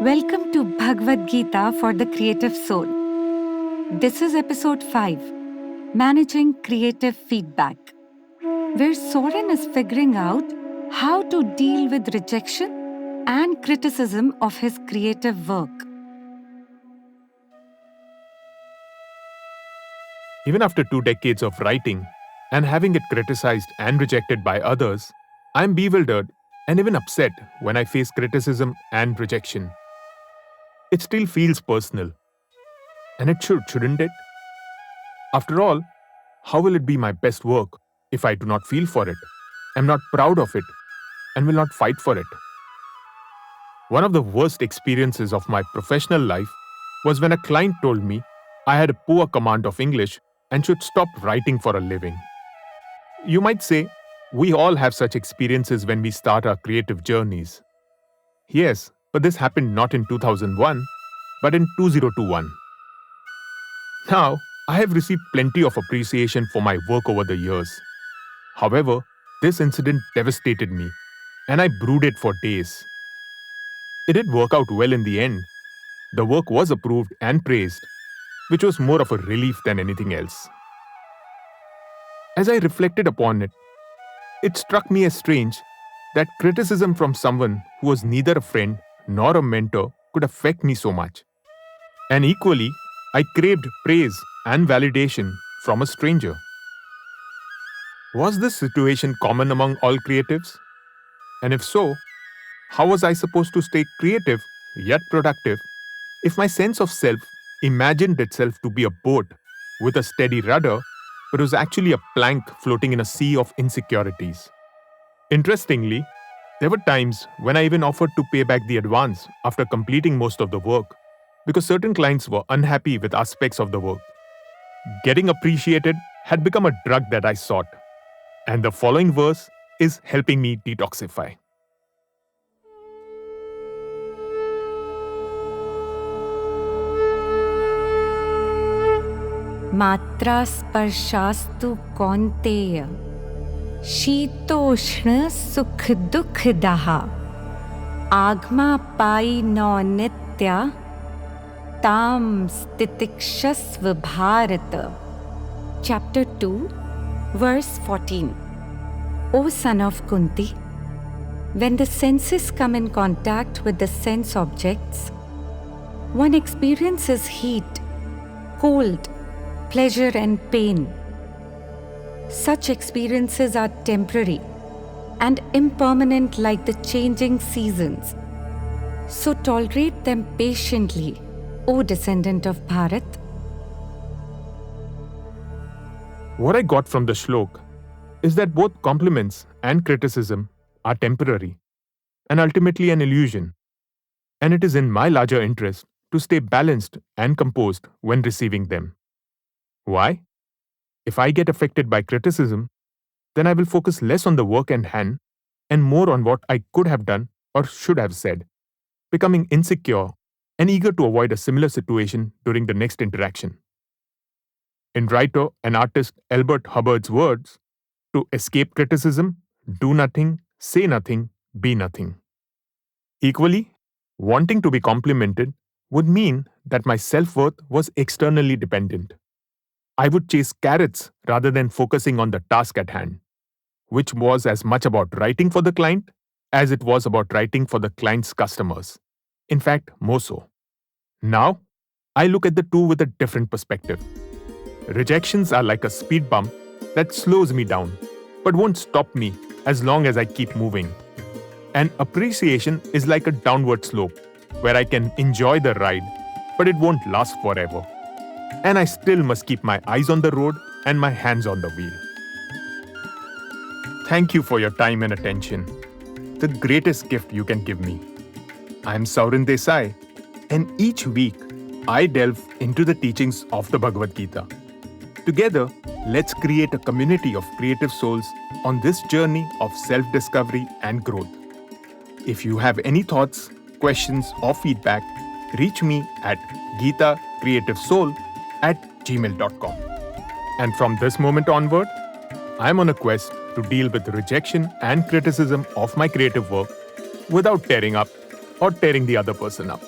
Welcome to Bhagavad Gita for the Creative Soul. This is episode 5, Managing Creative Feedback, where Saurin is figuring out how to deal with rejection and criticism of his creative work. Even after 2 decades of writing and having it criticized and rejected by others, I am bewildered and even upset when I face criticism and rejection. It still feels personal. And it should, shouldn't it? After all, how will it be my best work if I do not feel for it, am not proud of it, and will not fight for it? One of the worst experiences of my professional life was when a client told me I had a poor command of English and should stop writing for a living. You might say, we all have such experiences when we start our creative journeys. Yes, but this happened not in 2001, but in 2021. Now, I have received plenty of appreciation for my work over the years. However, this incident devastated me, and I brooded for days. It did work out well in the end. The work was approved and praised, which was more of a relief than anything else. As I reflected upon it, it struck me as strange that criticism from someone who was neither a friend nor a mentor could affect me so much. And equally, I craved praise and validation from a stranger. Was this situation common among all creatives? And if so, how was I supposed to stay creative yet productive if my sense of self imagined itself to be a boat with a steady rudder, but was actually a plank floating in a sea of insecurities? Interestingly, there were times when I even offered to pay back the advance after completing most of the work, because certain clients were unhappy with aspects of the work. Getting appreciated had become a drug that I sought, and the following verse is helping me detoxify. Matra sparshastu kaunteya, शीतोष्ण सुख दुख daha, आगमा pi now Nitya, tam stitikshasva bharata. Chapter 2, verse 14. O son of Kunti, when the senses come in contact with the sense objects, one experiences heat, cold, pleasure and pain. Such experiences are temporary and impermanent like the changing seasons. So tolerate them patiently, O descendant of Bharat. What I got from the shlok is that both compliments and criticism are temporary and ultimately an illusion, and it is in my larger interest to stay balanced and composed when receiving them. Why? If I get affected by criticism, then I will focus less on the work in hand and more on what I could have done or should have said, becoming insecure and eager to avoid a similar situation during the next interaction. In writer and artist Albert Hubbard's words, to escape criticism, do nothing, say nothing, be nothing. Equally, wanting to be complimented would mean that my self-worth was externally dependent. I would chase carrots rather than focusing on the task at hand, which was as much about writing for the client as it was about writing for the client's customers. In fact, more so. Now, I look at the two with a different perspective. Rejections are like a speed bump that slows me down, but won't stop me as long as I keep moving. And appreciation is like a downward slope, where I can enjoy the ride, but it won't last forever. And I still must keep my eyes on the road and my hands on the wheel. Thank you for your time and attention. The greatest gift you can give me. I am Saurin Desai, and each week I delve into the teachings of the Bhagavad Gita. Together, let's create a community of creative souls on this journey of self-discovery and growth. If you have any thoughts, questions, or feedback, reach me at geetacreativesoul@gmail.com. And from this moment onward, I am on a quest to deal with rejection and criticism of my creative work without tearing up or tearing the other person up.